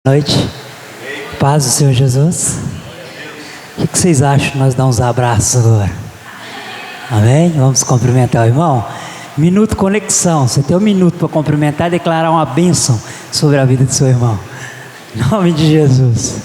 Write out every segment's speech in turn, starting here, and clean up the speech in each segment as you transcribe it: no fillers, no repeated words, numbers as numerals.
Noite, paz do Senhor Jesus. O que vocês acham de nós dar uns abraços agora? Amém? Vamos cumprimentar o irmão? Minuto conexão, você tem um minuto para cumprimentar e declarar uma bênção sobre a vida do seu irmão. Em nome de Jesus.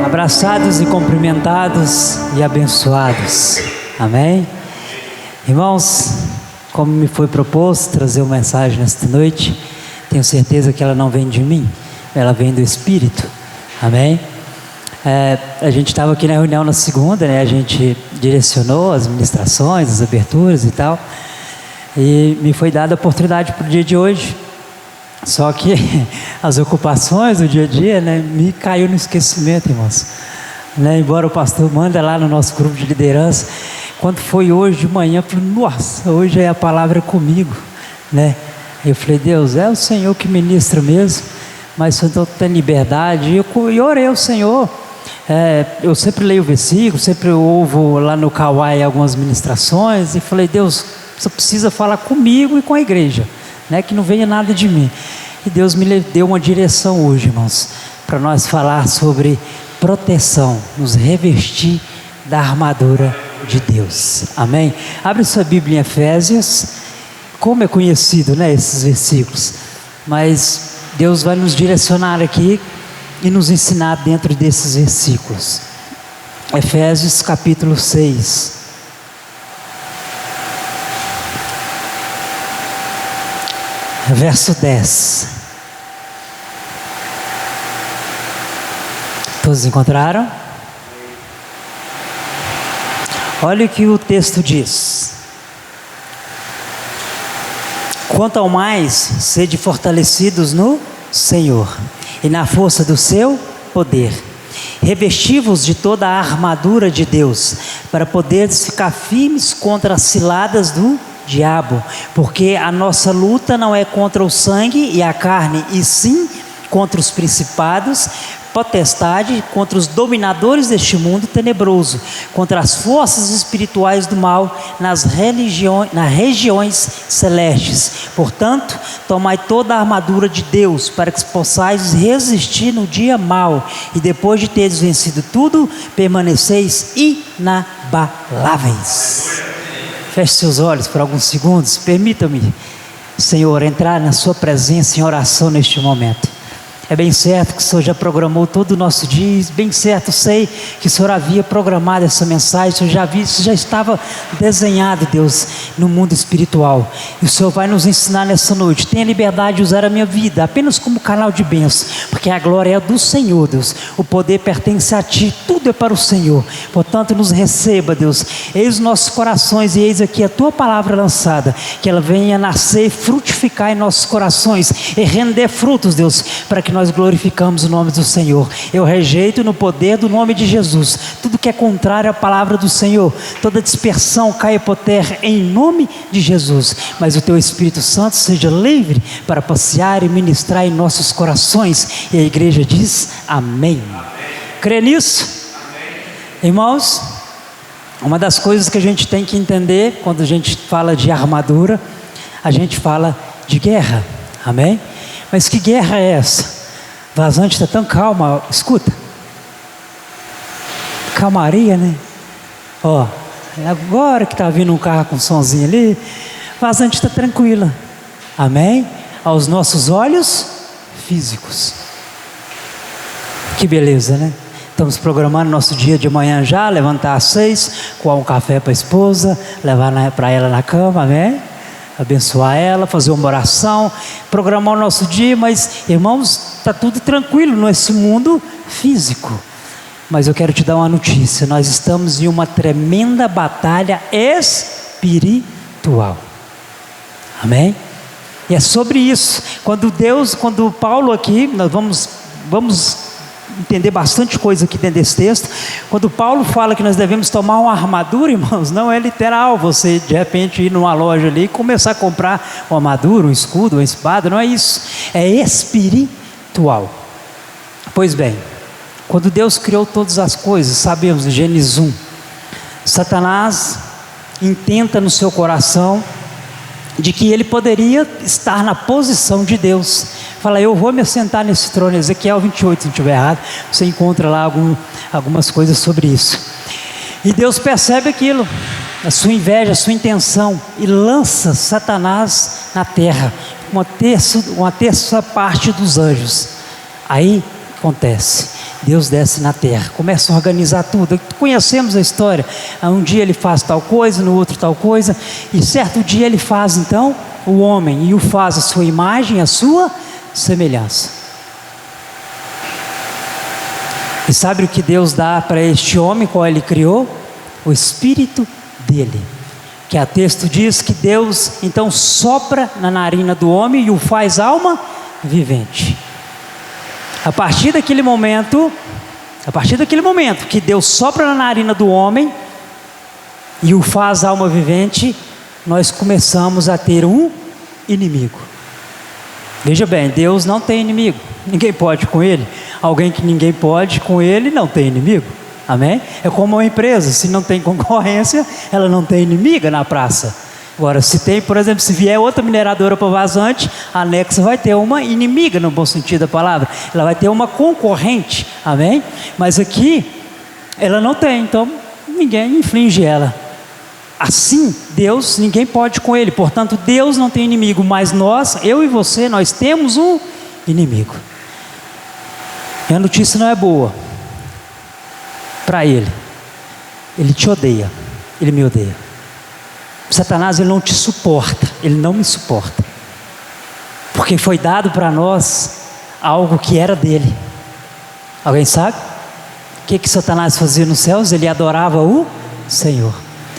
Abraçados e cumprimentados e abençoados, amém? Irmãos, como me foi proposto trazer uma mensagem nesta noite, tenho certeza que ela não vem de mim, ela vem do Espírito, amém? A gente estava aqui na reunião na segunda, né? A gente direcionou as ministrações, as aberturas e tal, e me foi dada a oportunidade para o dia de hoje. Só que as ocupações do dia a dia, né, me caiu no esquecimento, irmãos. Né, embora o pastor manda lá no nosso grupo de liderança, quando foi hoje de manhã, eu falei, nossa, hoje é a palavra comigo, né? Eu falei, Deus, é o Senhor que ministra mesmo, mas eu estou tendo liberdade, e eu orei ao Senhor. Eu sempre leio o versículo, sempre ouvo lá no Kauai algumas ministrações, e falei, Deus, você precisa falar comigo e com a igreja, né, que não venha nada de mim. E Deus me deu uma direção hoje, irmãos, para nós falar sobre proteção, nos revestir da armadura de Deus, amém? Abre sua Bíblia em Efésios. Como é conhecido, né, esses versículos, mas Deus vai nos direcionar aqui e nos ensinar dentro desses versículos. Efésios capítulo 6. Verso 10. Todos encontraram? Olha o que o texto diz. Quanto ao mais, sede fortalecidos no Senhor e na força do seu poder. Revesti-vos de toda a armadura de Deus, para poderes ficar firmes contra as ciladas do diabo, porque a nossa luta não é contra o sangue e a carne, e sim contra os principados, potestade, contra os dominadores deste mundo tenebroso, contra as forças espirituais do mal nas regiões celestes. Portanto, tomai toda a armadura de Deus, para que possais resistir no dia mau, e depois de teres vencido tudo, permaneceis inabaláveis. Feche seus olhos por alguns segundos. Permita-me, Senhor, entrar na sua presença em oração neste momento. É bem certo que o Senhor já programou todo o nosso dia, bem certo, sei que o Senhor havia programado essa mensagem, o Senhor já viu, isso já estava desenhado, Deus, no mundo espiritual. E o Senhor vai nos ensinar nessa noite. Tenha liberdade de usar a minha vida apenas como canal de bênção, porque a glória é do Senhor, Deus. O poder pertence a Ti, tudo é para o Senhor. Portanto, nos receba, Deus. Eis os nossos corações e eis aqui a Tua palavra lançada, que ela venha nascer, frutificar em nossos corações e render frutos, Deus, para que nós glorificamos o nome do Senhor. Eu rejeito no poder do nome de Jesus tudo que é contrário à palavra do Senhor. Toda dispersão caia por terra em nome de Jesus. Mas o Teu Espírito Santo seja livre para passear e ministrar em nossos corações. E a igreja diz amém. Crê nisso? Amém. Irmãos, uma das coisas que a gente tem que entender quando a gente fala de armadura, a gente fala de guerra. Amém? Mas que guerra é essa? Vazante está tão calma, escuta. Calmaria, né? Ó, agora que está vindo um carro com somzinho ali, Vazante está tranquila. Amém? Aos nossos olhos físicos. Que beleza, né? Estamos programando nosso dia de manhã já, levantar às 6, coar um café para a esposa, levar para ela na cama, amém? Abençoar ela, fazer uma oração, programar o nosso dia, mas, irmãos, está tudo tranquilo nesse mundo físico. Mas eu quero te dar uma notícia: nós estamos em uma tremenda batalha espiritual. Amém? E é sobre isso. Quando Paulo aqui, nós vamos entender bastante coisa aqui dentro desse texto. Quando Paulo fala que nós devemos tomar uma armadura, irmãos, não é literal você de repente ir numa loja ali e começar a comprar uma armadura, um escudo, uma espada. Não é isso, é espiritual. Pois bem, quando Deus criou todas as coisas, sabemos em Gênesis 1, Satanás intenta no seu coração de que ele poderia estar na posição de Deus. Fala, eu vou me assentar nesse trono. Ezequiel 28, se não estiver errado, você encontra lá algumas coisas sobre isso. E Deus percebe aquilo, a sua inveja, a sua intenção, e lança Satanás na terra, uma terça parte dos anjos. Aí acontece, Deus desce na terra, começa a organizar tudo. Conhecemos a história. Um dia ele faz tal coisa, no outro tal coisa, e certo dia ele faz então o homem, e o faz a sua imagem, a sua semelhança. E sabe o que Deus dá para este homem, qual ele criou? O espírito dele, que a texto diz que Deus então sopra na narina do homem e o faz alma vivente. A partir daquele momento que Deus sopra na narina do homem e o faz alma vivente, nós começamos a ter um inimigo. Veja bem, Deus não tem inimigo, ninguém pode com Ele. Alguém que ninguém pode com Ele não tem inimigo, amém? É como uma empresa, se não tem concorrência, ela não tem inimiga na praça. Agora, se tem, por exemplo, se vier outra mineradora para Vazante, a Nexa vai ter uma inimiga no bom sentido da palavra, ela vai ter uma concorrente, amém? Mas aqui, ela não tem, então ninguém inflige ela. Assim, Deus, ninguém pode com Ele, portanto Deus não tem inimigo, mas nós, eu e você, nós temos um inimigo. E a notícia não é boa para Ele. Ele te odeia, Ele me odeia. Satanás, ele não te suporta, ele não me suporta, porque foi dado para nós algo que era dele. Alguém sabe? O que Satanás fazia nos céus? Ele adorava o Senhor.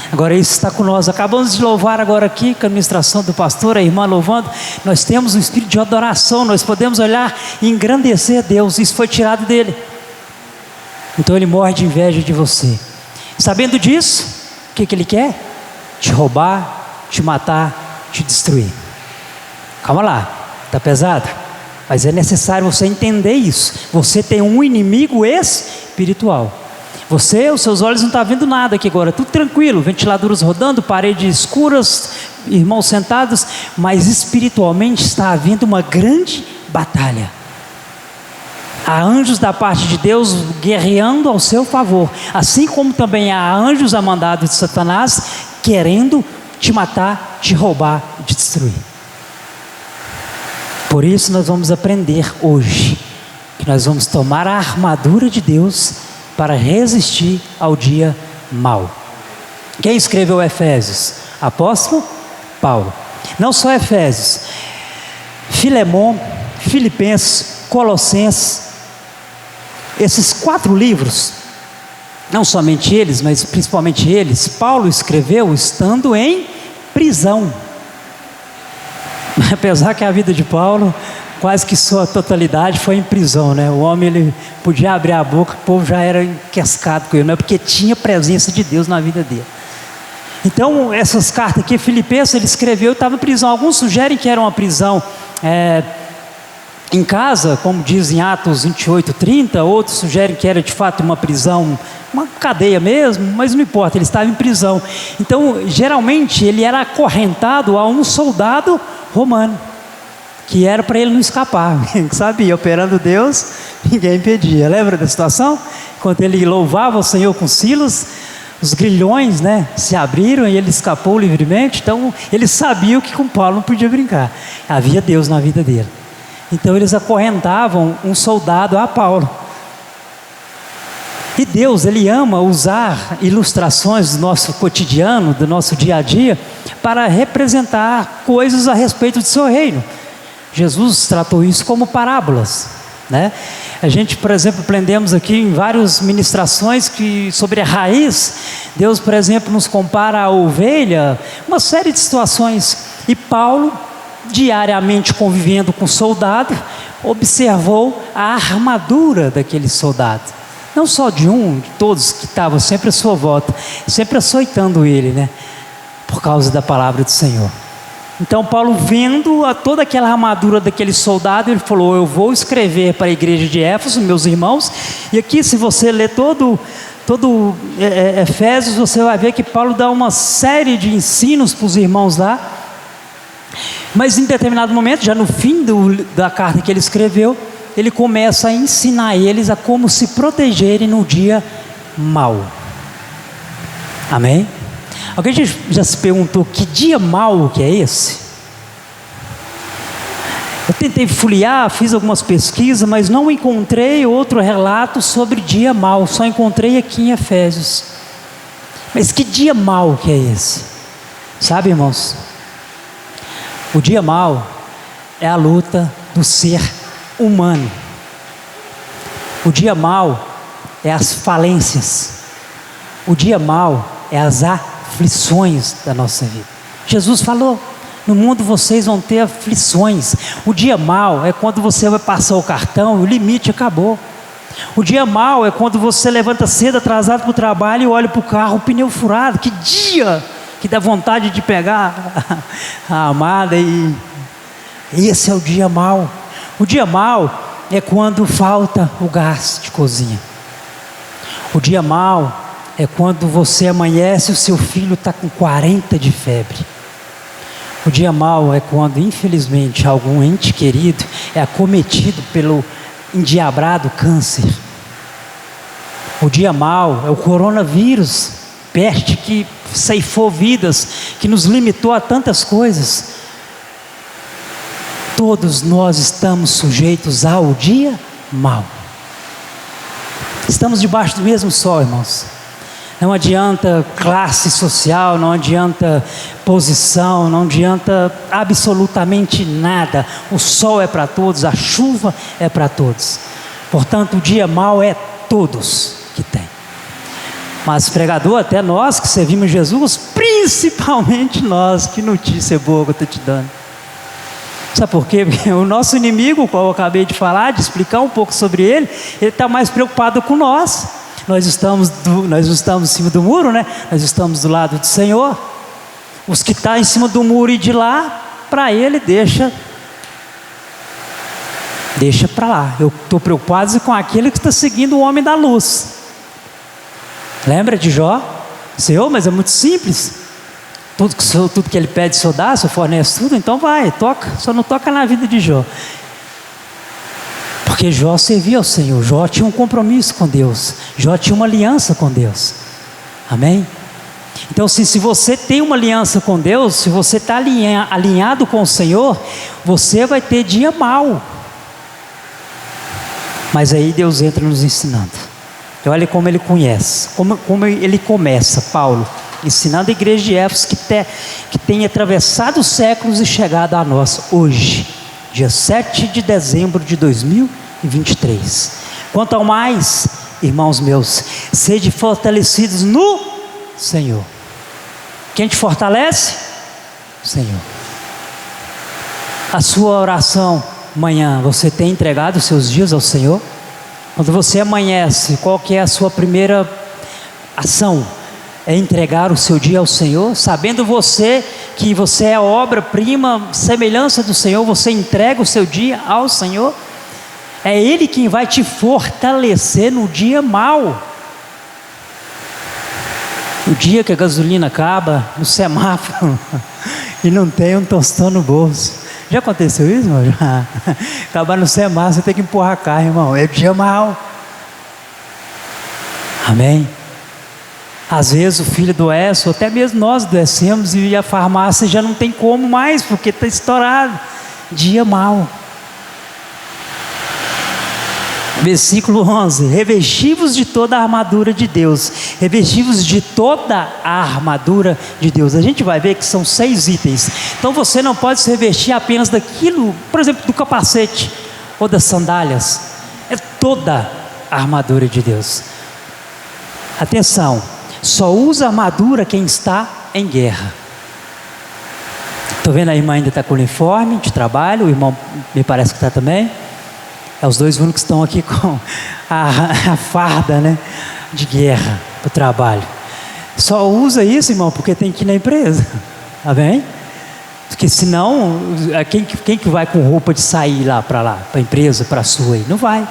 Agora isso está com nós. Acabamos de louvar agora aqui, com a administração do pastor, a irmã louvando. Nós temos um espírito de adoração, nós podemos olhar e engrandecer a Deus. Isso foi tirado dele. Então ele morre de inveja de você. Sabendo disso, o que ele quer? Te roubar, te matar, te destruir. Calma lá, está pesado, mas é necessário você entender isso. Você tem um inimigo espiritual. Você, os seus olhos não estão vendo nada aqui agora, tudo tranquilo, ventiladores rodando, paredes escuras, irmãos sentados, mas espiritualmente está havendo uma grande batalha. Há anjos da parte de Deus guerreando ao seu favor, assim como também há anjos amandados de Satanás querendo te matar, te roubar, te destruir. Por isso nós vamos aprender hoje que nós vamos tomar a armadura de Deus para resistir ao dia mau. Quem escreveu Efésios? Apóstolo Paulo. Não só Efésios, Filemão, Filipenses, Colossenses. Esses 4 livros, não somente eles, mas principalmente eles, Paulo escreveu estando em prisão. Apesar que a vida de Paulo, quase que sua totalidade foi em prisão, né? O homem, ele podia abrir a boca, o povo já era encascado com ele, não é? Porque tinha presença de Deus na vida dele. Então, essas cartas aqui, Filipenses, ele escreveu, estava em prisão. Alguns sugerem que era uma prisão em casa, como diz em Atos 28:30, outros sugerem que era de fato uma prisão, uma cadeia mesmo, mas não importa, ele estava em prisão. Então, geralmente, ele era acorrentado a um soldado romano, que era para ele não escapar, sabia, operando Deus, ninguém impedia. Lembra da situação? Quando ele louvava o Senhor com Silas, os grilhões, né, se abriram e ele escapou livremente. Então ele sabia que com Paulo não podia brincar. Havia Deus na vida dele. Então eles acorrentavam um soldado a Paulo. E Deus, Ele ama usar ilustrações do nosso cotidiano, do nosso dia a dia, para representar coisas a respeito do seu reino. Jesus tratou isso como parábolas, né? A gente, por exemplo, aprendemos aqui em várias ministrações que sobre a raiz, Deus, por exemplo, nos compara a ovelha, uma série de situações. E Paulo, diariamente convivendo com o soldado, observou a armadura daquele soldado. Não só de todos que estavam sempre à sua volta, sempre açoitando ele, né? Por causa da palavra do Senhor. Então Paulo, vendo toda aquela armadura daquele soldado, ele falou: eu vou escrever para a igreja de Éfeso, meus irmãos. E aqui, se você ler todo Efésios, você vai ver que Paulo dá uma série de ensinos para os irmãos lá. Mas em determinado momento, já no fim da carta que ele escreveu, ele começa a ensinar eles a como se protegerem no dia mau. Amém? Alguém já se perguntou que dia mau que é esse? Eu tentei folhear, fiz algumas pesquisas, mas não encontrei outro relato sobre dia mau. Só encontrei aqui em Efésios. Mas que dia mau que é esse? Sabe, irmãos? O dia mau é a luta do ser humano. O dia mau é as falências. O dia mau é as aflições da nossa vida. Jesus falou: no mundo vocês vão ter aflições. O dia mau é quando você vai passar o cartão e o limite acabou. O dia mau é quando você levanta cedo, atrasado para o trabalho, e olha para o carro, o pneu furado. Que dia que dá vontade de pegar a amada e esse é o dia mau. O dia mau é quando falta o gás de cozinha. O dia mau é quando você amanhece e o seu filho está com 40 de febre. O dia mau é quando, infelizmente, algum ente querido é acometido pelo endiabrado câncer. O dia mau é o coronavírus, peste que ceifou vidas, que nos limitou a tantas coisas. Todos nós estamos sujeitos ao dia mau. Estamos debaixo do mesmo sol, irmãos. Não adianta classe social, não adianta posição, não adianta absolutamente nada. O sol é para todos, a chuva é para todos. Portanto, o dia mau é todos que tem. Mas pregador, até nós que servimos Jesus, principalmente nós, que notícia boa que eu estou te dando. Sabe por quê? Porque o nosso inimigo, o qual eu acabei de falar, de explicar um pouco sobre ele está mais preocupado com nós. Nós estamos em cima do muro, né? Nós estamos do lado do Senhor. Os que estão em cima do muro e de lá, para ele deixa para lá. Eu estou preocupado com aquele que está seguindo o homem da luz. Lembra de Jó? Senhor, mas é muito simples. Tudo que ele pede, o Senhor dá, o Senhor fornece tudo, então vai, toca. Só não toca na vida de Jó. Porque Jó servia ao Senhor. Jó tinha um compromisso com Deus. Jó tinha uma aliança com Deus. Amém? Então, se você tem uma aliança com Deus, se você está alinhado com o Senhor, você vai ter dia mau. Mas aí Deus entra nos ensinando. Então, olha como ele conhece, como ele começa, Paulo, ensinando a igreja de Éfeso que tem atravessado os séculos e chegado a nós hoje, dia 7 de dezembro de 2023. Quanto ao mais, irmãos meus, sede fortalecidos no Senhor. Quem te fortalece? O Senhor. A sua oração amanhã, você tem entregado os seus dias ao Senhor? Quando você amanhece, qual que é a sua primeira ação? É entregar o seu dia ao Senhor, sabendo você que você é a obra-prima, semelhança do Senhor, você entrega o seu dia ao Senhor. É Ele quem vai te fortalecer no dia mau. O dia que a gasolina acaba no semáforo e não tem um tostão no bolso. Já aconteceu isso, irmão? Já. Acabar no semáforo, você tem que empurrar a carro, irmão. É dia mau. Amém? Às vezes o filho adoece, ou até mesmo nós adoecemos e a farmácia já não tem como mais, porque está estourado. Dia mau. Versículo 11: revestivos de toda a armadura de Deus. Revestivos de toda a armadura de Deus. A gente vai ver que são 6 itens. Então você não pode se revestir apenas daquilo, por exemplo, do capacete ou das sandálias. É toda a armadura de Deus. Atenção, só usa armadura quem está em guerra. Estou vendo a irmã ainda está com o uniforme de trabalho, o irmão me parece que está também. É os dois únicos que estão aqui com a farda, né, de guerra para o trabalho. Só usa isso, irmão, porque tem que ir na empresa. Tá bem? Porque senão, quem que vai com roupa de sair lá, para a empresa, para a sua aí? Não vai.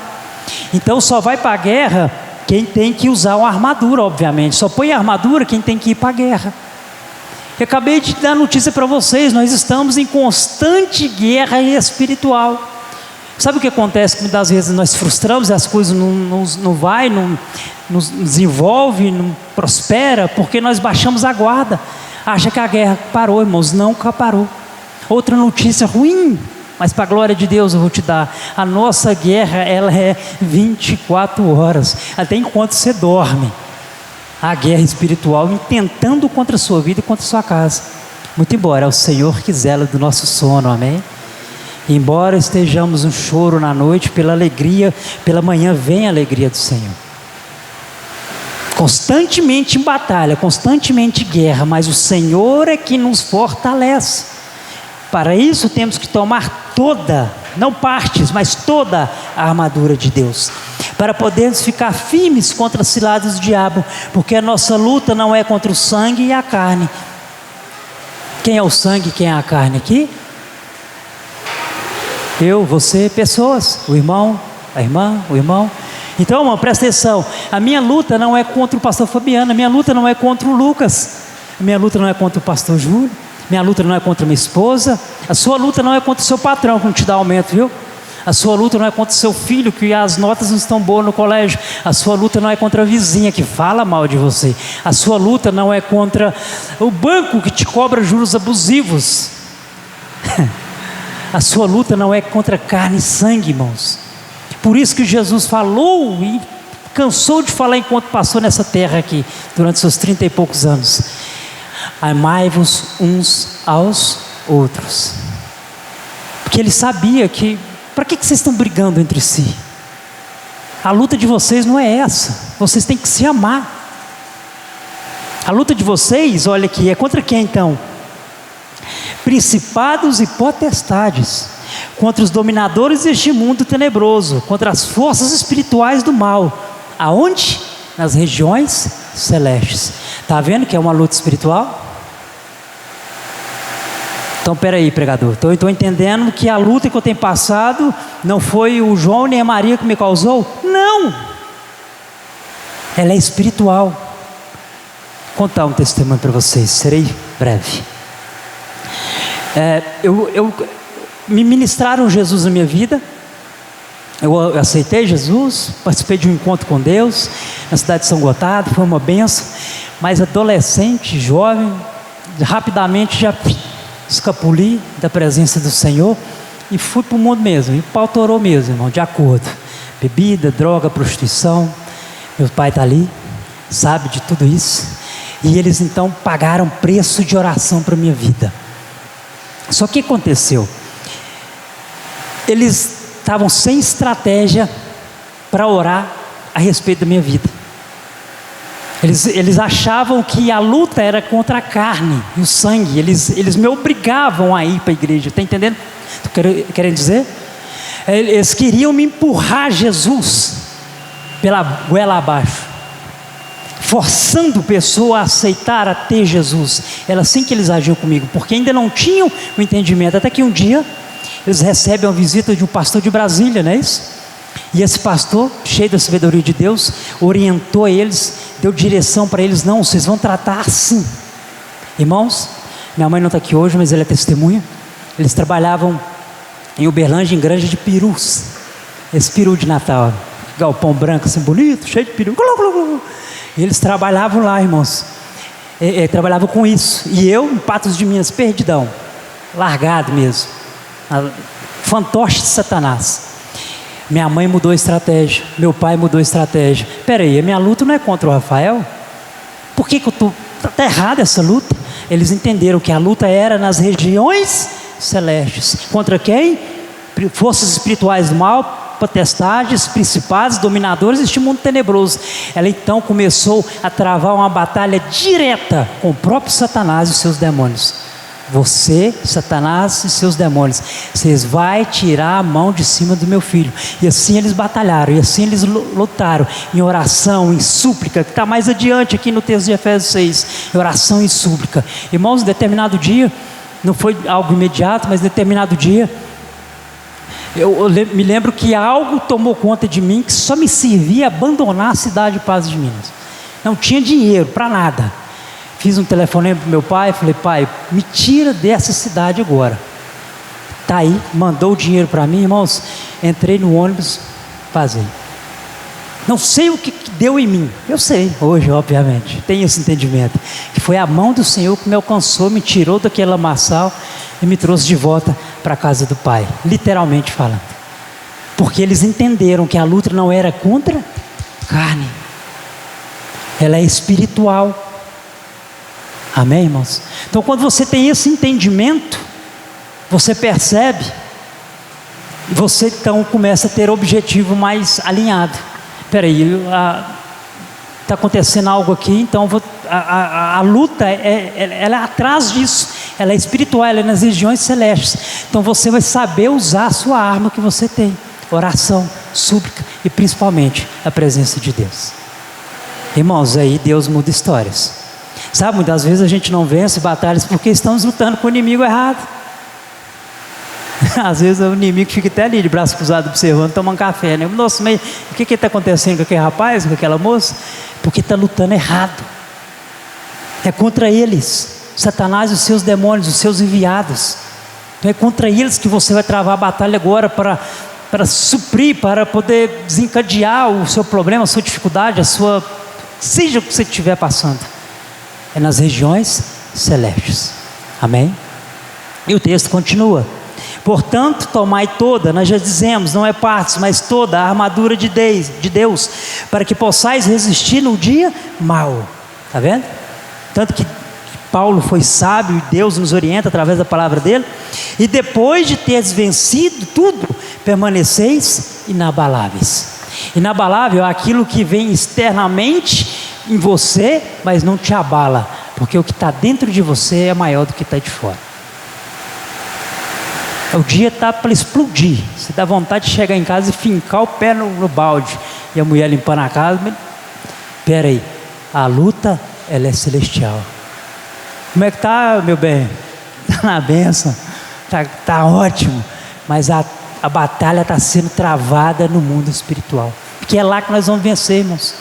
Então só vai para a guerra quem tem que usar uma armadura, obviamente. Só põe a armadura quem tem que ir para a guerra. Eu acabei de dar notícia para vocês, nós estamos em constante guerra espiritual. Sabe o que acontece? Que muitas vezes nós frustramos e as coisas não vai, não nos desenvolve, não prospera, porque nós baixamos a guarda. Acha que a guerra parou, irmãos, nunca parou. Outra notícia ruim, mas para a glória de Deus eu vou te dar. A nossa guerra, ela é 24 horas, até enquanto você dorme. A guerra espiritual intentando contra a sua vida e contra a sua casa. Muito embora é o Senhor que zela do nosso sono, amém? Embora estejamos um choro na noite, pela alegria, pela manhã vem a alegria do Senhor. Constantemente em batalha, constantemente em guerra, mas o Senhor é que nos fortalece. Para isso temos que tomar toda, não partes, mas toda a armadura de Deus, para podermos ficar firmes contra as ciladas do diabo, porque a nossa luta não é contra o sangue e a carne. Quem é o sangue e quem é a carne aqui? Eu, você, pessoas, o irmão, a irmã, o irmão. Então, irmão, presta atenção. A minha luta não é contra o pastor Fabiano, a minha luta não é contra o Lucas, a minha luta não é contra o pastor Júlio, minha luta não é contra minha esposa, a sua luta não é contra o seu patrão que não te dá aumento, viu? A sua luta não é contra o seu filho, que as notas não estão boas no colégio. A sua luta não é contra a vizinha que fala mal de você. A sua luta não é contra o banco que te cobra juros abusivos. A sua luta não é contra carne e sangue, irmãos. Por isso que Jesus falou e cansou de falar enquanto passou nessa terra aqui, durante seus 30 e poucos anos: amai-vos uns aos outros. Porque ele sabia que, para que vocês estão brigando entre si? A luta de vocês não é essa. Vocês têm que se amar. A luta de vocês, olha aqui, é contra quem então? Principados e potestades, contra os dominadores deste mundo tenebroso, contra as forças espirituais do mal. Aonde? Nas regiões celestes. Está vendo que é uma luta espiritual? Então, peraí, pregador, estou entendendo que a luta que eu tenho passado não foi o João nem a Maria que me causou? Não! Ela é espiritual. Vou contar um testemunho para vocês, serei breve. Me ministraram Jesus na minha vida. Eu aceitei Jesus, participei de um encontro com Deus na cidade de São Gotardo, foi uma bênção. Mas adolescente, jovem, rapidamente já escapuli da presença do Senhor e fui para o mundo mesmo. E o pau torou mesmo, irmão, de acordo. Bebida, droga, prostituição. Meu pai está ali, sabe de tudo isso. E eles então pagaram preço de oração para a minha vida. Só que o que aconteceu? Eles estavam sem estratégia para orar a respeito da minha vida. Eles achavam que a luta era contra a carne e o sangue. Eles me obrigavam a ir para a igreja. Está entendendo o que eu quero dizer? Eles queriam me empurrar Jesus pela goela abaixo, forçando a pessoa a aceitar, a ter Jesus. Era assim que eles agiam comigo, porque ainda não tinham o entendimento. Até que um dia eles recebem a visita de um pastor de Brasília, não é isso? E esse pastor, cheio da sabedoria de Deus, orientou eles, deu direção para eles: não, vocês vão tratar assim. Irmãos, minha mãe não está aqui hoje, mas ela é testemunha. Eles trabalhavam em Uberlândia, em granja de perus. Esse peru de Natal, galpão branco assim bonito, cheio de peru. Eles trabalhavam lá, irmãos. Trabalhavam com isso. E eu, em Patos de Minas, perdidão. Largado mesmo. Fantoche de Satanás. Minha mãe mudou a estratégia. Meu pai mudou a estratégia. Peraí, a minha luta não é contra o Rafael? Por que eu estou... Está errada essa luta? Eles entenderam que a luta era nas regiões celestes. Contra quem? Forças espirituais do mal, potestades, principados, dominadores deste mundo tenebroso. Ela então começou a travar uma batalha direta com o próprio Satanás e os seus demônios. Você, Satanás e seus demônios, vocês vão tirar a mão de cima do meu filho. E assim eles batalharam, e assim eles lutaram, em oração, em súplica, que está mais adiante aqui no texto de Efésios 6, em oração e súplica. Irmãos, em determinado dia, não foi algo imediato, mas em determinado dia, eu me lembro que algo tomou conta de mim, que só me servia abandonar a cidade de Patos de Minas. Não tinha dinheiro para nada. Fiz um telefonema para meu pai, falei: pai, me tira dessa cidade agora. Tá aí, mandou o dinheiro para mim, irmãos. Entrei no ônibus, vazei. Não sei o que deu em mim. Eu sei, hoje, obviamente, tenho esse entendimento. Que foi a mão do Senhor que me alcançou, me tirou daquele lamaçal e me trouxe de volta para a casa do pai, literalmente falando. Porque eles entenderam que a luta não era contra carne, ela é espiritual. Amém, irmãos? Então, quando você tem esse entendimento, você percebe, você então começa a ter objetivo mais alinhado. Espera aí, está acontecendo algo aqui, então a luta, ela é atrás disso, ela é espiritual, ela é nas regiões celestes. Então você vai saber usar a sua arma que você tem: oração, súplica e principalmente a presença de Deus. Irmãos, aí Deus muda histórias. Sabe, muitas vezes a gente não vence batalhas porque estamos lutando com o inimigo errado. Às vezes o inimigo fica até ali de braço cruzado observando, tomando café, né? Nossa, mas o que está acontecendo com aquele rapaz, com aquela moça? Porque está lutando errado. É contra eles, Satanás e os seus demônios, os seus enviados. Então é contra eles que você vai travar a batalha agora para suprir, para poder desencadear o seu problema, a sua dificuldade, seja o que você estiver passando. É nas regiões celestes. Amém? E o texto continua: portanto, tomai toda, nós já dizemos, não é partes, mas toda a armadura de Deus, para que possais resistir no dia mau. Está vendo? Tanto que Paulo foi sábio e Deus nos orienta através da palavra dele. E depois de teres vencido tudo, permaneceis inabaláveis. Inabalável é aquilo que vem externamente em você, mas não te abala, porque o que está dentro de você é maior do que está de fora. O dia está para explodir. Você dá vontade de chegar em casa e fincar o pé no balde, e a mulher limpando a casa. Espera aí, a luta, ela é celestial. Como é que está, meu bem? Está na bênção, está ótimo, mas a batalha está sendo travada no mundo espiritual, porque é lá que nós vamos vencer, irmãos.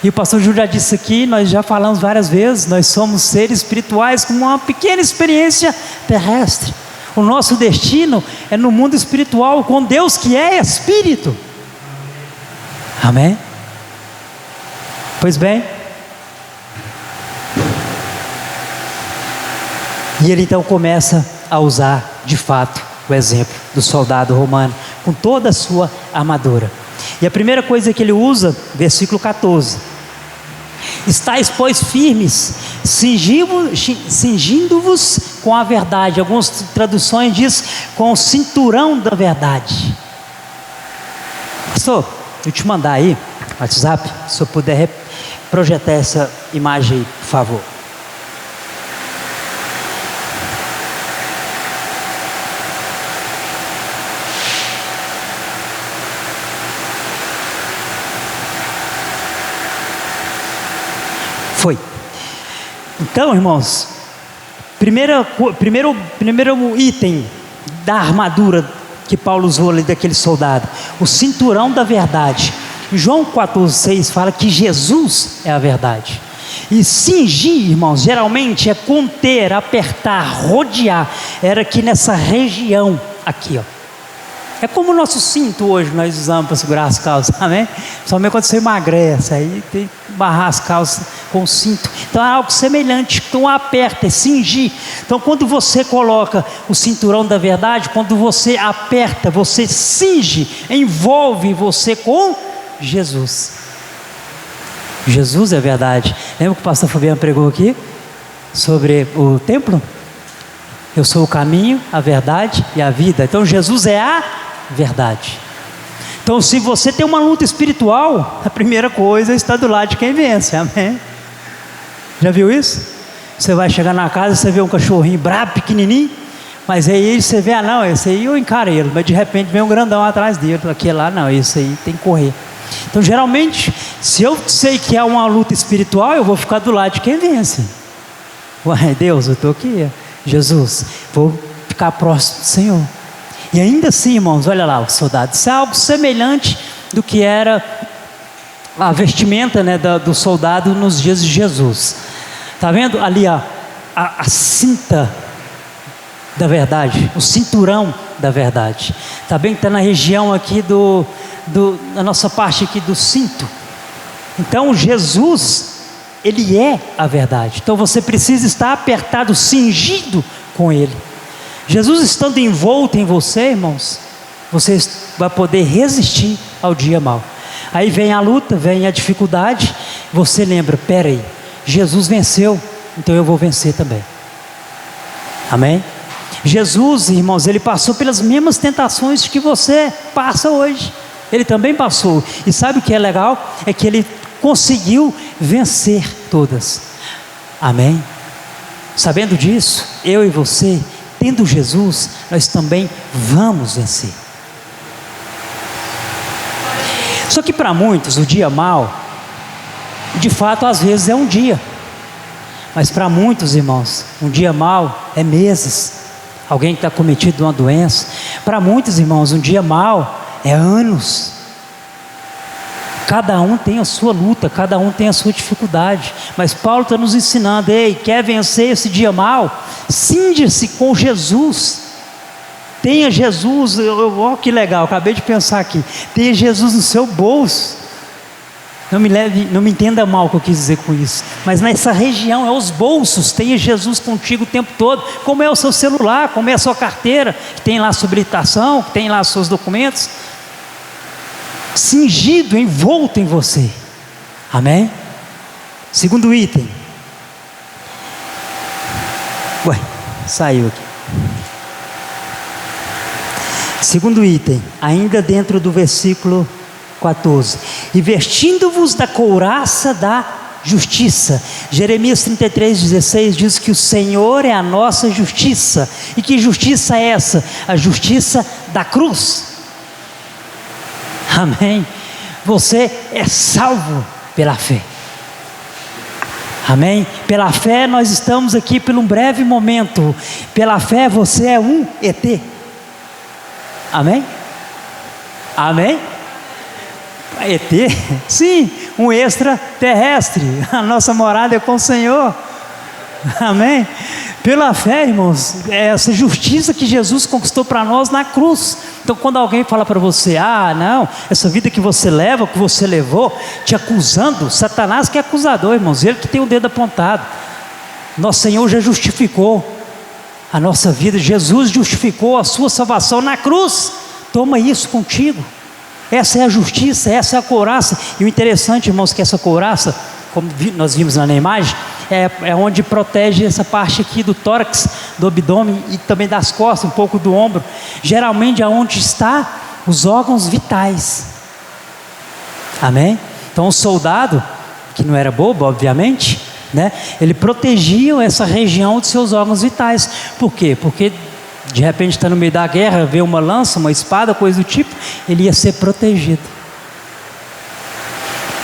E o pastor Júlio já disse aqui, nós já falamos várias vezes, nós somos seres espirituais com uma pequena experiência terrestre. O nosso destino é no mundo espiritual, com Deus que é Espírito. Amém? Pois bem, e ele então começa a usar de fato o exemplo do soldado romano, com toda a sua armadura. E a primeira coisa que ele usa, versículo 14: estáis, pois, firmes, cingindo-vos com a verdade. Algumas traduções diz com o cinturão da verdade. Pastor, eu te mandar aí no WhatsApp, se eu puder projetar essa imagem aí, por favor. Foi. Então, irmãos, primeiro item da armadura que Paulo usou ali daquele soldado, o cinturão da verdade. João 14,6 fala que Jesus é a verdade. E cingir, irmãos, geralmente é conter, apertar, rodear. Era aqui nessa região, aqui, ó. É como o nosso cinto hoje, nós usamos para segurar as calças, amém? Somente quando você emagrece, aí tem que barrar as calças com o cinto. Então é algo semelhante, então aperta, é cingir. Então quando você coloca o cinturão da verdade, quando você aperta, você cinge, envolve você com Jesus. Jesus é verdade. Lembra que o pastor Fabiano pregou aqui sobre o templo? Eu sou o caminho, a verdade e a vida. Então Jesus é a verdade. Então se você tem uma luta espiritual, a primeira coisa é estar do lado de quem vence, amém? Já viu isso? Você vai chegar na casa, você vê um cachorrinho brabo, pequenininho, mas aí você vê, não, esse aí eu encaro ele, mas de repente vem um grandão atrás dele, aquele lá não, esse aí tem que correr. Então geralmente, se eu sei que é uma luta espiritual, eu vou ficar do lado de quem vence. Ué, Deus, eu estou aqui, Jesus, vou ficar próximo do Senhor. E ainda assim, irmãos, olha lá, o soldado, isso é algo semelhante do que era a vestimenta, né, do soldado nos dias de Jesus. Está vendo ali a cinta da verdade, o cinturão da verdade. Está bem que está na região aqui da nossa parte aqui do cinto. Então Jesus, Ele é a verdade. Então você precisa estar apertado, cingido com Ele. Jesus estando envolto em você, irmãos, você vai poder resistir ao dia mau. Aí vem a luta, vem a dificuldade, você lembra, peraí, Jesus venceu, então eu vou vencer também. Amém? Jesus, irmãos, Ele passou pelas mesmas tentações que você passa hoje. Ele também passou. E sabe o que é legal? É que Ele conseguiu vencer todas. Amém? Sabendo disso, eu e você, tendo Jesus, nós também vamos vencer. Só que para muitos o dia mau, de fato às vezes é um dia, mas para muitos, irmãos, um dia mau é meses. Alguém que está cometido de uma doença. Para muitos, irmãos, um dia mau é anos. Cada um tem a sua luta, cada um tem a sua dificuldade, mas Paulo está nos ensinando, ei, quer vencer esse dia mau? Cinge-se com Jesus, tenha Jesus, olha que legal, acabei de pensar aqui, tenha Jesus no seu bolso. Não me entenda mal o que eu quis dizer com isso, mas nessa região é os bolsos, tenha Jesus contigo o tempo todo, como é o seu celular, como é a sua carteira, que tem lá a sua habilitação, que tem lá os seus documentos, cingido, envolto em você. Amém? Segundo item. Saiu aqui. Segundo item, ainda dentro do versículo 14: e vestindo-vos da couraça da justiça. Jeremias 33:16 diz que o Senhor é a nossa justiça. E que justiça é essa? A justiça da cruz. Amém? Você é salvo pela fé. Amém? Pela fé nós estamos aqui por um breve momento. Pela fé você é um ET. Amém? Amém? ET? Sim, um extraterrestre. A nossa morada é com o Senhor. Amém? Pela fé, irmãos, é essa justiça que Jesus conquistou para nós na cruz. Então quando alguém fala para você, não, essa vida que você leva, que você levou, te acusando, Satanás que é acusador, irmãos, ele que tem o dedo apontado. Nosso Senhor já justificou a nossa vida, Jesus justificou a sua salvação na cruz. Toma isso contigo. Essa é a justiça, essa é a couraça. E o interessante, irmãos, que essa couraça, como nós vimos lá na imagem, é onde protege essa parte aqui do tórax, do abdômen e também das costas, um pouco do ombro. Geralmente é onde está os órgãos vitais. Amém? Então o soldado, que não era bobo, obviamente, né? Ele protegia essa região de seus órgãos vitais. Por quê? Porque de repente está no meio da guerra, vê uma lança, uma espada, coisa do tipo, ele ia ser protegido.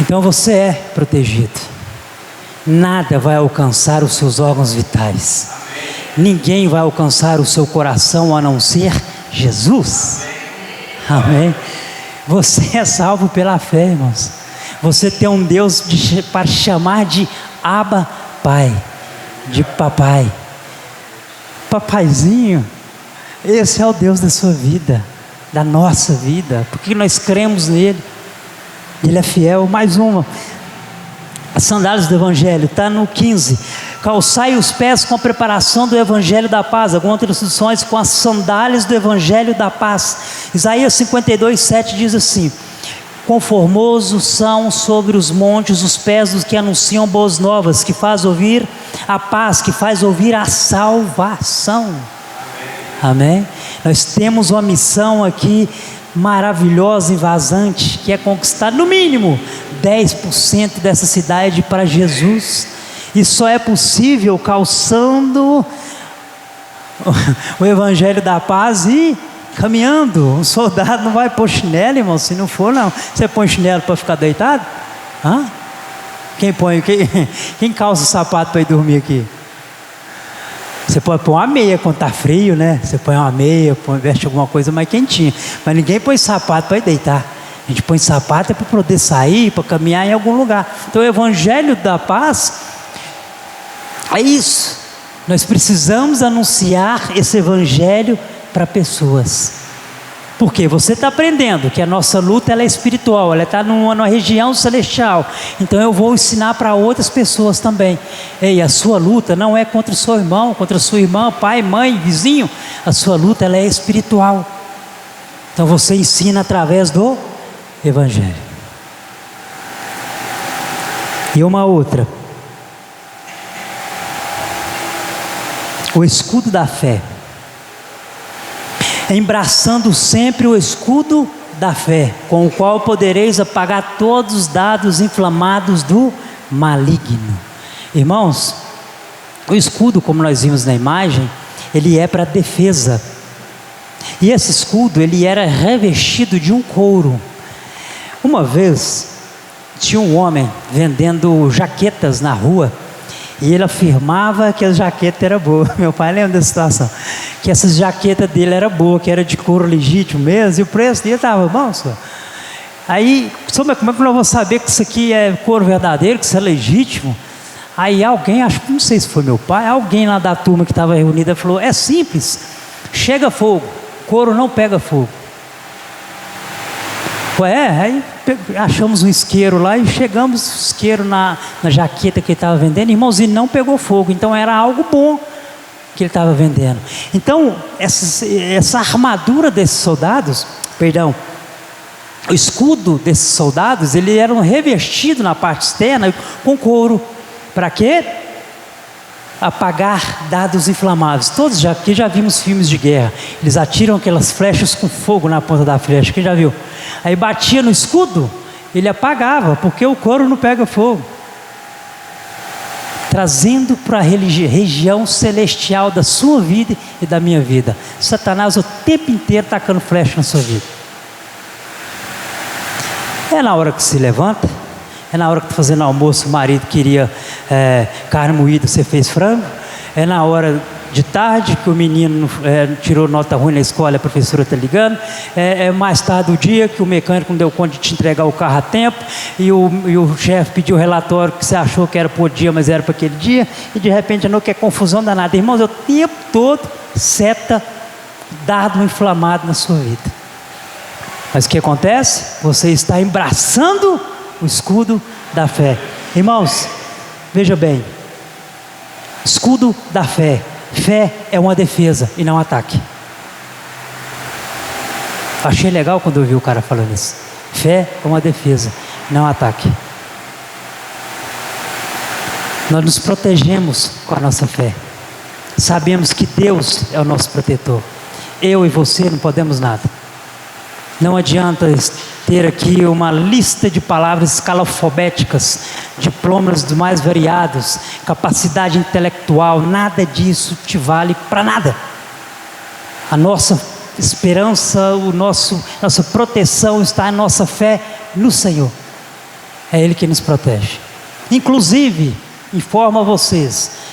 Então você é protegido. Nada vai alcançar os seus órgãos vitais. Ninguém vai alcançar o seu coração a não ser Jesus. Amém? Você é salvo pela fé, irmãos. Você tem um Deus para chamar de Abba Pai, de papai. Papaizinho, esse é o Deus da sua vida. da nossa vida, porque nós cremos nele, ele é fiel. Mais uma, as sandálias do Evangelho, está no 15, calçai os pés com a preparação do Evangelho da paz. Algumas traduções com as sandálias do Evangelho da paz. Isaías 52:7 diz assim: conformosos são sobre os montes os pés dos que anunciam boas novas, que faz ouvir a paz, que faz ouvir a salvação. Amém? Nós temos uma missão aqui maravilhosa e vazante, que é conquistar no mínimo 10% dessa cidade para Jesus. E só é possível calçando o Evangelho da paz e caminhando. Um soldado não vai pôr chinelo, irmão, se não for, não. Você põe chinelo para ficar deitado? Hã? Quem calça o sapato para ir dormir aqui? Você pode pôr uma meia quando está frio, né? Você põe uma meia, veste alguma coisa mais quentinha. Mas ninguém põe sapato para ir deitar. A gente põe sapato para poder sair, para caminhar em algum lugar. Então o Evangelho da paz é isso. Nós precisamos anunciar esse Evangelho para pessoas. Porque você está aprendendo que a nossa luta ela é espiritual, ela está numa região celestial. Então eu vou ensinar para outras pessoas também. Ei, a sua luta não é contra o seu irmão, contra a sua irmã, pai, mãe, vizinho. A sua luta ela é espiritual. Então você ensina através do Evangelho. E uma outra, o escudo da fé. Embraçando sempre o escudo da fé, com o qual podereis apagar todos os dados inflamados do maligno. Irmãos, o escudo, como nós vimos na imagem, ele é para defesa. E esse escudo, ele era revestido de um couro. Uma vez, tinha um homem vendendo jaquetas na rua, e ele afirmava que a jaqueta era boa. Meu pai lembra dessa situação, que essa jaqueta dele era boa, que era de couro legítimo mesmo, e o preço dele estava bom, senhor. Aí, como é que eu vou saber que isso aqui é couro verdadeiro, que isso é legítimo? Aí alguém, acho que não sei se foi meu pai, alguém lá da turma que estava reunida falou: é simples, chega fogo, couro não pega fogo. Aí achamos um isqueiro lá e chegamos o isqueiro na jaqueta que ele estava vendendo, irmãozinho, não pegou fogo. Então era algo bom que ele estava vendendo. Então essa armadura desses soldados, o escudo desses soldados, ele era revestido na parte externa com couro. Para quê? Apagar dados inflamados. Todos aqui já vimos filmes de guerra. Eles atiram aquelas flechas com fogo na ponta da flecha. Quem já viu? Aí batia no escudo, ele apagava, porque o couro não pega fogo. Trazendo para a região celestial da sua vida e da minha vida. Satanás o tempo inteiro tacando flecha na sua vida. É na hora que se levanta, é na hora que está fazendo almoço, o marido queria carne moída, você fez frango. É na hora de tarde que o menino tirou nota ruim na escola, a professora está ligando. É mais tarde do dia que o mecânico não deu conta de te entregar o carro a tempo, e o chefe pediu o relatório que você achou que era por dia, mas era para aquele dia, e de repente não, que é confusão danada. Irmãos, é o tempo todo seta, dado inflamado na sua vida. Mas o que acontece? Você está embraçando o escudo da fé. Irmãos, veja bem, escudo da fé. Fé é uma defesa e não um ataque. Achei legal quando eu vi o cara falando isso. Fé é uma defesa, não um ataque. Nós nos protegemos com a nossa fé. Sabemos que Deus é o nosso protetor. Eu e você não podemos nada. Não adianta ter aqui uma lista de palavras escalafobéticas, diplomas dos mais variados, capacidade intelectual, nada disso te vale para nada. A nossa esperança, nossa proteção está em nossa fé no Senhor. É Ele que nos protege. Inclusive, informo a vocês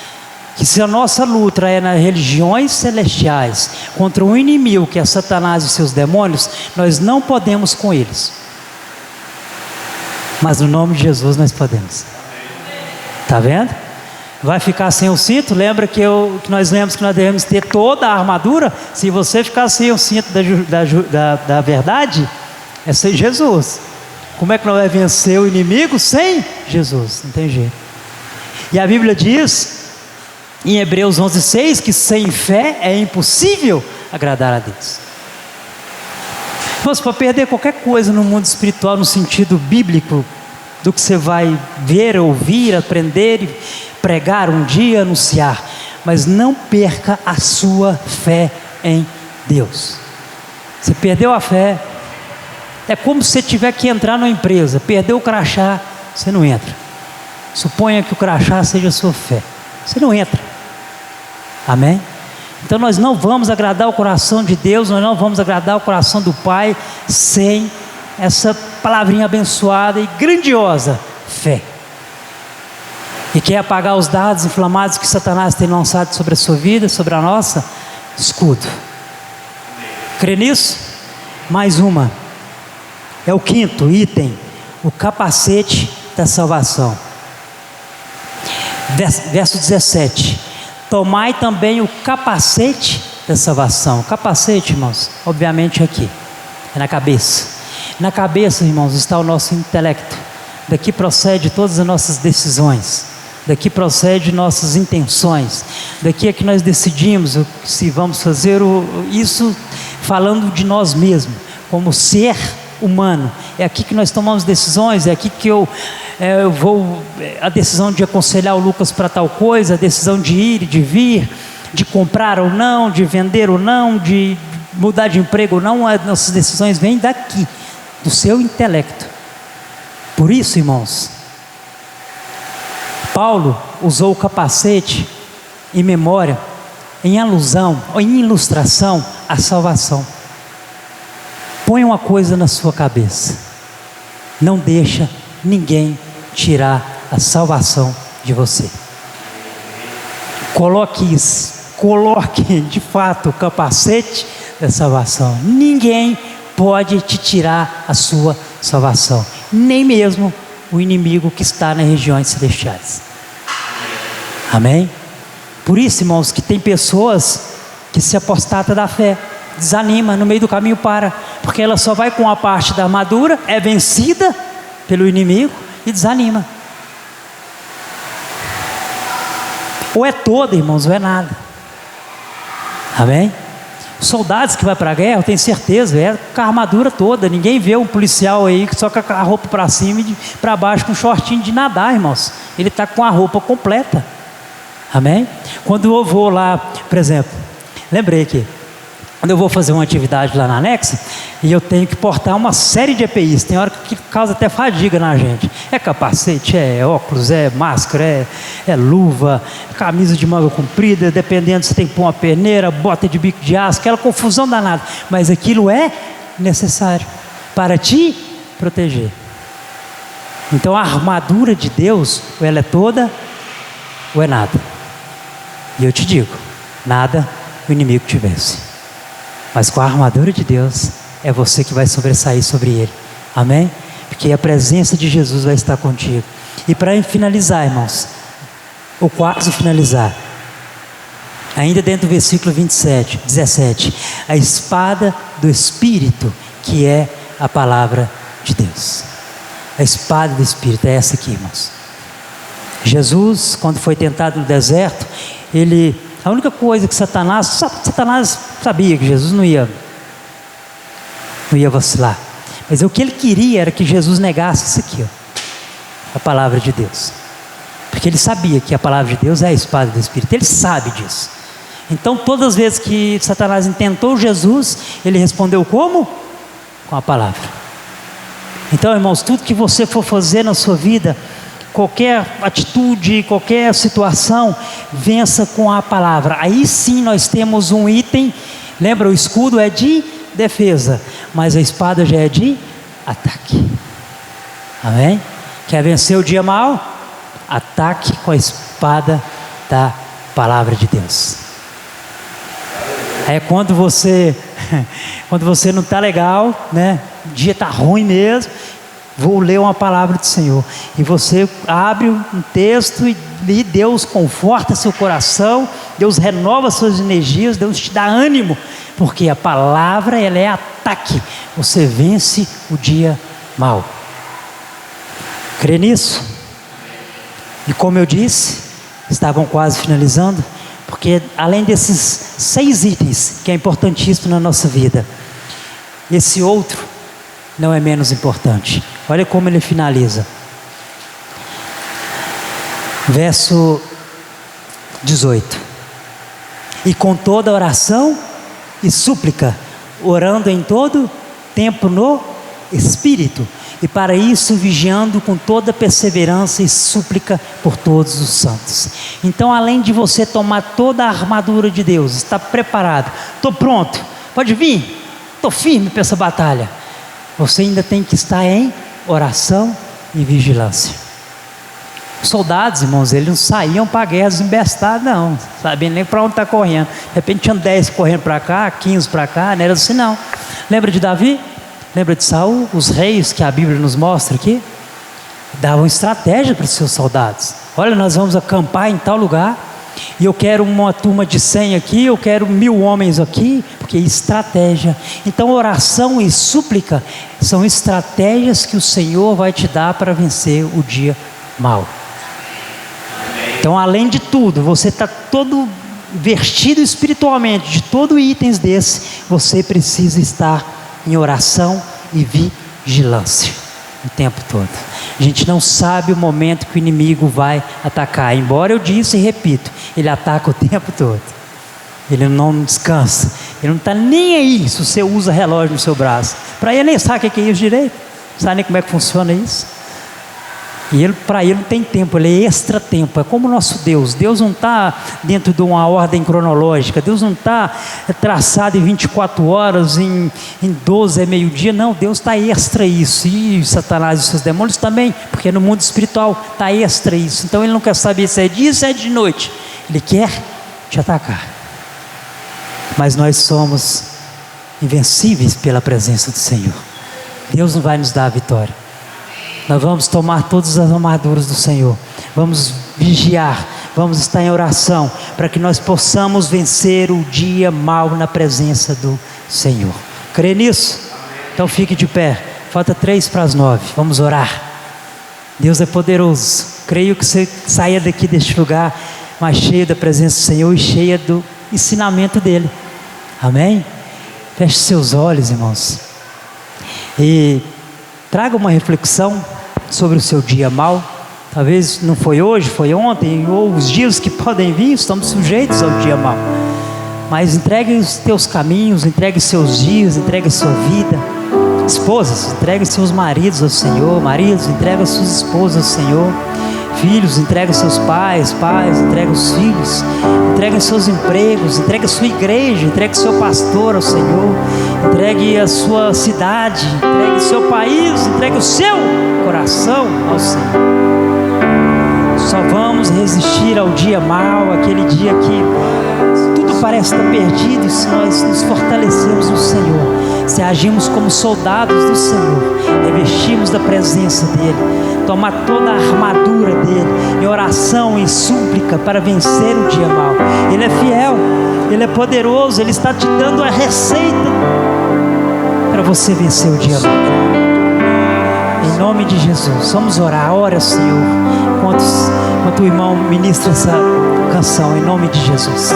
que se a nossa luta é nas religiões celestiais contra um inimigo que é Satanás e seus demônios, nós não podemos com eles, mas no nome de Jesus nós podemos. Está vendo? Vai ficar sem o cinto? Lembra que nós lemos que nós devemos ter toda a armadura? Se você ficar sem o cinto da verdade, é sem Jesus. Como é que nós vamos vencer o inimigo sem Jesus? Não tem jeito. E a Bíblia diz, em Hebreus 11:6, que sem fé é impossível agradar a Deus. Mas para perder qualquer coisa no mundo espiritual, no sentido bíblico, do que você vai ver, ouvir, aprender, pregar um dia, anunciar, mas não perca a sua fé em Deus. Você perdeu a fé, é como se você tiver que entrar numa empresa, perdeu o crachá, você não entra. Suponha que o crachá seja a sua fé, você não entra. Amém? Então nós não vamos agradar o coração de Deus, nós não vamos agradar o coração do Pai sem essa palavrinha abençoada e grandiosa, fé. E quer apagar os dados inflamados que Satanás tem lançado sobre a sua vida, sobre a nossa? Escudo. Crê nisso? Mais uma. É o quinto item, o capacete da salvação. Verso 17. Tomai também o capacete da salvação. O capacete, irmãos, obviamente aqui, é na cabeça. Na cabeça, irmãos, está o nosso intelecto. Daqui procede todas as nossas decisões. Daqui procede nossas intenções. Daqui é que nós decidimos se vamos fazer isso falando de nós mesmos, como ser humano. É aqui que nós tomamos decisões, é aqui que eu vou, a decisão de aconselhar o Lucas para tal coisa, a decisão de ir e de vir, de comprar ou não, de vender ou não, de mudar de emprego ou não. As nossas decisões vêm daqui, do seu intelecto. Por isso, irmãos, Paulo usou o capacete em memória, em alusão, ou em ilustração à salvação. Põe uma coisa na sua cabeça: não deixa ninguém tirar a salvação de você. Coloque de fato o capacete da salvação. Ninguém pode te tirar a sua salvação, nem mesmo o inimigo que está nas regiões celestiais. Amém? Por isso, irmãos, que tem pessoas que se apostatam da fé, desanima, no meio do caminho para, porque ela só vai com a parte da armadura, é vencida pelo inimigo e desanima. Ou é toda, irmãos, ou é nada. Amém? Soldados que vai para a guerra, eu tenho certeza, é com a armadura toda. Ninguém vê um policial aí só com a roupa para cima e para baixo com um shortinho de nadar, irmãos. Ele está com a roupa completa. Amém? Quando eu vou lá, por exemplo, lembrei aqui, quando eu vou fazer uma atividade lá na Anexa, e eu tenho que portar uma série de EPIs, tem hora que causa até fadiga na gente. É capacete, é óculos, é máscara, é luva, camisa de manga comprida, dependendo se tem que pôr uma peneira, bota de bico de aço, aquela confusão danada. Mas aquilo é necessário para te proteger. Então a armadura de Deus, ou ela é toda, ou é nada. E eu te digo, nada o inimigo te vence. Mas com a armadura de Deus, é você que vai sobressair sobre ele. Amém? Porque a presença de Jesus vai estar contigo. E para finalizar, irmãos, ou quase finalizar, ainda dentro do versículo 17, a espada do Espírito, que é a palavra de Deus. A espada do Espírito é essa aqui, irmãos. Jesus, quando foi tentado no deserto, a única coisa que Satanás sabia que Jesus não ia vacilar, mas o que ele queria era que Jesus negasse isso aqui, a palavra de Deus, porque ele sabia que a palavra de Deus é a espada do Espírito, ele sabe disso. Então todas as vezes que Satanás tentou Jesus, ele respondeu como? Com a palavra. Então, irmãos, tudo que você for fazer na sua vida, qualquer atitude, qualquer situação, vença com a palavra. Aí sim nós temos um item. Lembra, o escudo é de defesa, mas a espada já é de ataque. Amém? Quer vencer o dia mau? Ataque com a espada da palavra de Deus. É quando você não está legal, né? O dia está ruim mesmo, Vou ler uma palavra do Senhor. E você abre um texto e Deus conforta seu coração, Deus renova suas energias, Deus te dá ânimo, porque a palavra, ela é ataque. Você vence o dia mau. Crê nisso? E como eu disse, estavam quase finalizando, porque além desses 6 itens, que é importantíssimo na nossa vida, esse outro não é menos importante. Olha como ele finaliza. Verso 18. E com toda oração e súplica, orando em todo tempo no Espírito, e para isso vigiando com toda perseverança e súplica por todos os santos. Então, além de você tomar toda a armadura de Deus, está preparado, estou pronto, pode vir, estou firme para essa batalha, você ainda tem que estar em oração e vigilância. Os soldados, irmãos, eles não saíam para a guerra desembestados, não, sabendo nem para onde está correndo. De repente tinham 10 correndo para cá, 15 para cá, não era assim não. Lembra de Davi? Lembra de Saul? Os reis que a Bíblia nos mostra aqui davam estratégia para os seus soldados. Olha, nós vamos acampar em tal lugar, e eu quero uma turma de 100 aqui, eu quero 1000 homens aqui, porque estratégia. Então oração e súplica são estratégias que o Senhor vai te dar para vencer o dia mau. Então, além de tudo, você está todo vestido espiritualmente, de todo itens desse, você precisa estar em oração e vigilância o tempo todo. A gente não sabe o momento que o inimigo vai atacar, embora eu disse e repito, ele ataca o tempo todo, ele não descansa, ele não está nem aí se você usa relógio no seu braço, para ele nem sabe o que é isso direito, não sabe nem como é que funciona isso, e para ele não tem tempo, ele é extra tempo, é como o nosso Deus. Deus não está dentro de uma ordem cronológica, Deus não está traçado em 24 horas, em 12 é meio-dia, não, Deus está extra isso, e Satanás e seus demônios também, porque no mundo espiritual está extra isso, então ele não quer saber se é dia, se é de noite, ele quer te atacar, mas nós somos invencíveis pela presença do Senhor. Deus não vai nos dar a vitória. Nós vamos tomar todas as armaduras do Senhor, vamos vigiar, vamos estar em oração, para que nós possamos vencer o dia mau na presença do Senhor. Crê nisso? Então fique de pé, falta 8:55, vamos orar. Deus é poderoso, creio que você saia daqui deste lugar mais cheio da presença do Senhor e cheia do ensinamento dEle, amém? Feche seus olhos, irmãos, e traga uma reflexão sobre o seu dia mau. Talvez não foi hoje, foi ontem, ou os dias que podem vir, estamos sujeitos ao dia mau. Mas entregue os teus caminhos, entregue os seus dias, entregue a sua vida. Esposas, entregue seus maridos ao Senhor. Maridos, entregue as suas esposas ao Senhor. Filhos, entregue seus pais. Pais, entregue os filhos. Entregue os seus empregos, entregue a sua igreja, entregue o seu pastor ao Senhor. Entregue a sua cidade, entregue o seu país, entregue o seu coração ao Senhor. Só vamos resistir ao dia mau, aquele dia que tudo parece estar perdido, se nós nos fortalecemos no Senhor, se agimos como soldados do Senhor, revestimos da presença dEle, tomar toda a armadura dEle, em oração, em súplica, para vencer o dia mau. Ele é fiel, Ele é poderoso, Ele está te dando a receita para você vencer o dia mau. Em nome de Jesus, vamos orar. Ora, Senhor, enquanto o irmão ministra essa canção, em nome de Jesus.